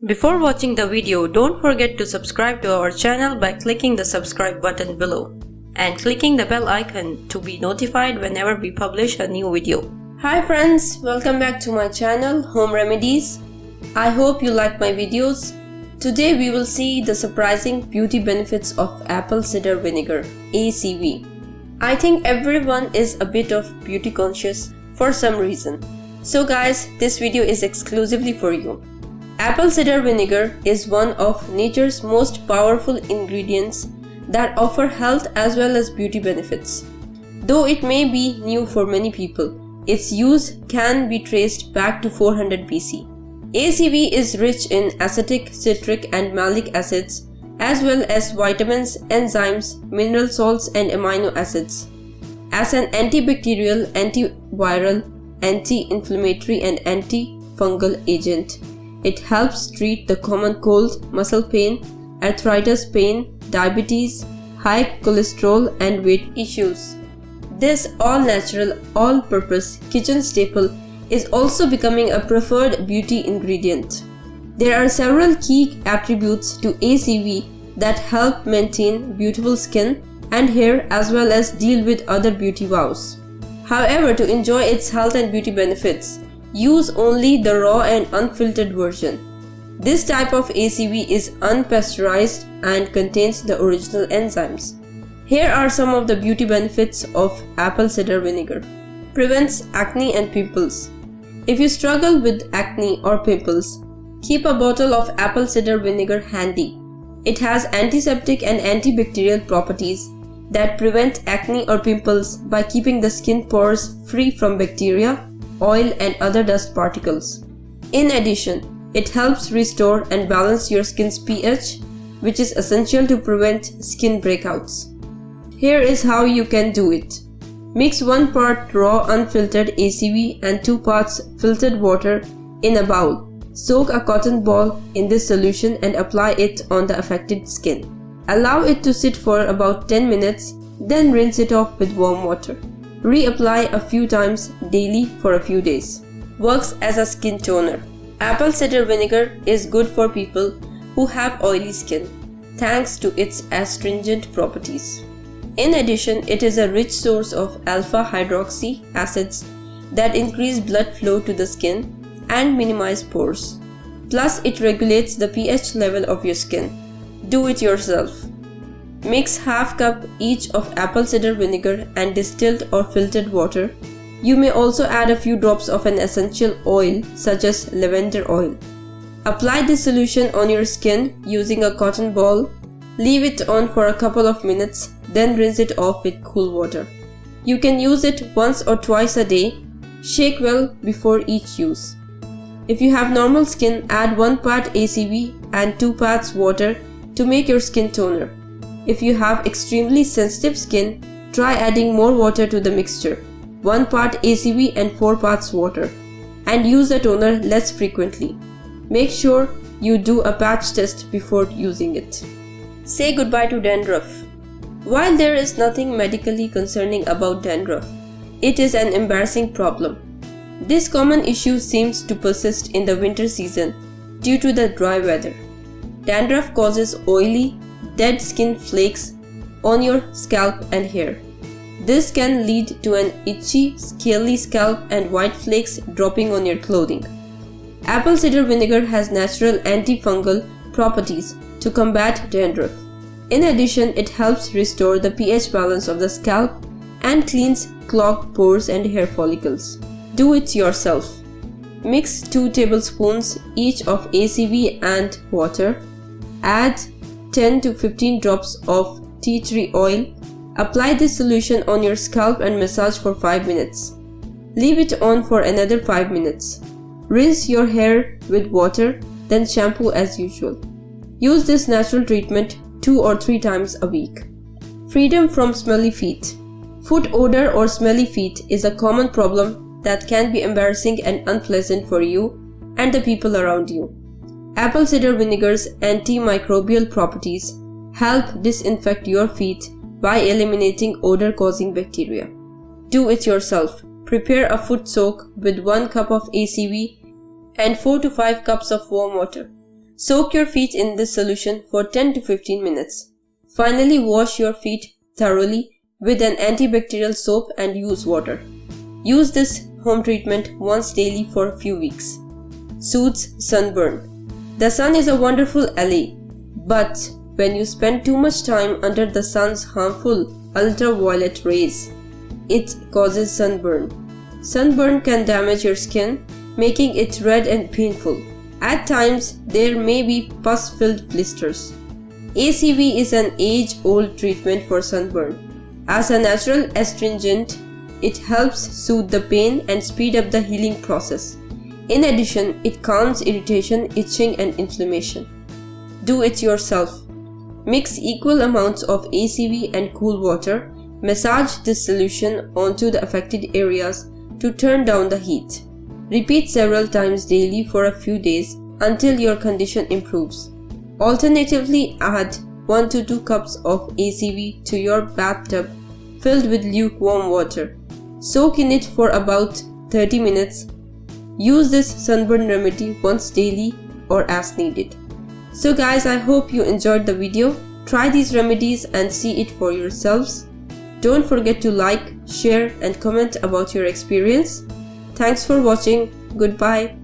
Before watching the video, don't forget to subscribe to our channel by clicking the subscribe button below and clicking the bell icon to be notified whenever we publish a new video. Hi friends, welcome back to my channel Home Remedies. I hope you like my videos. Today we will see the surprising beauty benefits of apple cider vinegar, ACV. I think everyone is a bit of beauty conscious for some reason. So guys, this video is exclusively for you. Apple cider vinegar is one of nature's most powerful ingredients that offer health as well as beauty benefits. Though it may be new for many people, its use can be traced back to 400 BC. ACV is rich in acetic, citric and malic acids as well as vitamins, enzymes, mineral salts and amino acids. As an antibacterial, antiviral, anti-inflammatory and antifungal agent, it helps treat the common cold, muscle pain, arthritis pain, diabetes, high cholesterol and weight issues. This all-natural, all-purpose kitchen staple is also becoming a preferred beauty ingredient. There are several key attributes to ACV that help maintain beautiful skin and hair as well as deal with other beauty woes. However, to enjoy its health and beauty benefits, use only the raw and unfiltered version. This type of ACV is unpasteurized and contains the original enzymes. Here are some of the beauty benefits of apple cider vinegar. Prevents acne and pimples. If you struggle with acne or pimples, keep a bottle of apple cider vinegar handy. It has antiseptic and antibacterial properties that prevent acne or pimples by keeping the skin pores free from bacteria, oil and other dust particles. In addition, it helps restore and balance your skin's pH, which is essential to prevent skin breakouts. Here is how you can do it. Mix 1 part raw unfiltered ACV and 2 parts filtered water in a bowl. Soak a cotton ball in this solution and apply it on the affected skin. Allow it to sit for about 10 minutes, then rinse it off with warm water. Reapply a few times daily for a few days. Works as a skin toner. Apple cider vinegar is good for people who have oily skin, thanks to its astringent properties. In addition, it is a rich source of alpha-hydroxy acids that increase blood flow to the skin and minimize pores. Plus, it regulates the pH level of your skin. Do it yourself. Mix half cup each of apple cider vinegar and distilled or filtered water. You may also add a few drops of an essential oil such as lavender oil. Apply this solution on your skin using a cotton ball. Leave it on for a couple of minutes, then rinse it off with cool water. You can use it once or twice a day. Shake well before each use. If you have normal skin, add 1 part ACV and 2 parts water to make your skin toner. If you have extremely sensitive skin, try adding more water to the mixture, 1 part ACV and 4 parts water, and use the toner less frequently. Make sure you do a patch test before using it. Say goodbye to dandruff. While there is nothing medically concerning about dandruff, it is an embarrassing problem. This common issue seems to persist in the winter season due to the dry weather. Dandruff causes oily, dead skin flakes on your scalp and hair. This can lead to an itchy, scaly scalp and white flakes dropping on your clothing. Apple cider vinegar has natural antifungal properties to combat dandruff. In addition, it helps restore the pH balance of the scalp and cleans clogged pores and hair follicles. Do it yourself. Mix 2 tablespoons each of ACV and water. Add 10 to 15 drops of tea tree oil. Apply this solution on your scalp and massage for 5 minutes. Leave it on for another 5 minutes. Rinse your hair with water, then shampoo as usual. Use this natural treatment 2 or 3 times a week. Freedom from smelly feet. Foot odor or smelly feet is a common problem that can be embarrassing and unpleasant for you and the people around you. Apple cider vinegar's antimicrobial properties help disinfect your feet by eliminating odor-causing bacteria. Do it yourself. Prepare a foot soak with 1 cup of ACV and 4 to 5 cups of warm water. Soak your feet in this solution for 10 to 15 minutes. Finally, wash your feet thoroughly with an antibacterial soap and use water. Use this home treatment once daily for a few weeks. Soothes sunburn. The sun is a wonderful ally, but when you spend too much time under the sun's harmful ultraviolet rays, it causes sunburn. Sunburn can damage your skin, making it red and painful. At times, there may be pus-filled blisters. ACV is an age-old treatment for sunburn. As a natural astringent, it helps soothe the pain and speed up the healing process. In addition, it calms irritation, itching, and inflammation. Do it yourself. Mix equal amounts of ACV and cool water. Massage this solution onto the affected areas to turn down the heat. Repeat several times daily for a few days until your condition improves. Alternatively, add 1 to 2 cups of ACV to your bathtub filled with lukewarm water. Soak in it for about 30 minutes. Use this sunburn remedy once daily or as needed. So guys, I hope you enjoyed the video. Try these remedies and see it for yourselves. Don't forget to like, share and comment about your experience. Thanks for watching. Goodbye.